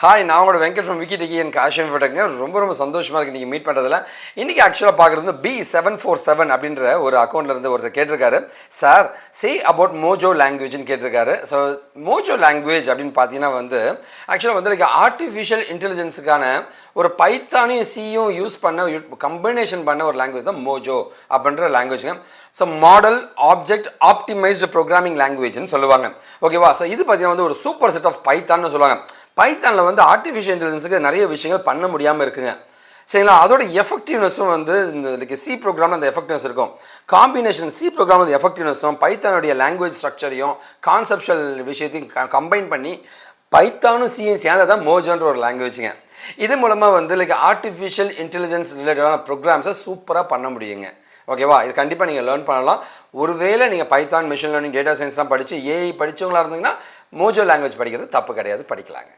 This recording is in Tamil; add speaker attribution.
Speaker 1: ஹாய், நான் உங்களோட Venkat from Wikitechy and Kaashiv Infotech. ரொம்ப சந்தோஷமாக இருக்குது நீங்கள் மீட் பண்ணுறதுல. இன்றைக்கி ஆக்சுவலாக பார்க்குறது B747 அப்படின்ற ஒரு அக்கௌண்ட்லேருந்து ஒருத்தர் கேட்டிருக்காரு. சார், சே அபவுட் மோஜோ லாங்குவேஜ்னு கேட்டிருக்காரு. ஸோ மோஜோ லாங்குவேஜ் அப்படின்னு பார்த்தீங்கன்னா ஆக்சுவலாக லைக் ஆர்டிஃபிஷியல் இன்டெலிஜென்ஸுக்கான ஒரு பைத்தானையும் சியும் யூஸ் பண்ண கம்பினேஷன் பண்ண ஒரு லாங்குவேஜ் தான் மோஜோ அப்படின்ற லாங்குவேஜுங்க. So model object optimised programming லாங்குவேஜ்னு சொல்லுவாங்க. ஓகேவா? ஸோ இது பார்த்தீங்கன்னா ஒரு சூப்பர் செட் ஆஃப் பைத்தான்னு சொல்லுவாங்க. பைத்தானில் ஆர்டிஃபிஷியல் இன்டெலிஜென்ஸுக்கு நிறைய விஷயங்கள் பண்ண முடியாமல் இருக்குங்க. சரிங்களா? அதோட எஃபெக்டிவ்னஸும் இந்த லைக் சி ப்ரோக்ராமில் அந்த எஃபெக்டிவ்னஸ் இருக்கும். காம்பினேஷன் சி ப்ரோக்ராம் அந்த எஃபெக்டிவ்னஸும் பைத்தானுடைய லாங்குவேஜ் ஸ்ட்ரக்சரையும் கான்செப்ஷுவல் விஷயத்தையும் கம்பைன் பண்ணி பைத்தானும் சியும் சேர்ந்தது தான் மோஜோன்ற ஒரு லாங்குவேஜுங்க. இது மூலமாக லைக் ஆர்டிஃபிஷியல் இன்டெலிஜென்ஸ் ரிலேட்டடான ப்ரோக்ராம்ஸை சூப்பராக பண்ண முடியுங்க. ஓகேவா? இது கண்டிப்பாக நீங்கள் லேர்ன் பண்ணலாம். ஒருவேளை நீங்கள் பைத்தான், மிஷின் லேர்னிங், டேட்டா சயின்ஸ்லாம் படித்து ஏஐ படித்தவங்களாக இருந்தீங்கன்னா மோஜோ லாங்குவேஜ் படிக்கிறது தப்பு கிடையாது, படிக்கலாங்க.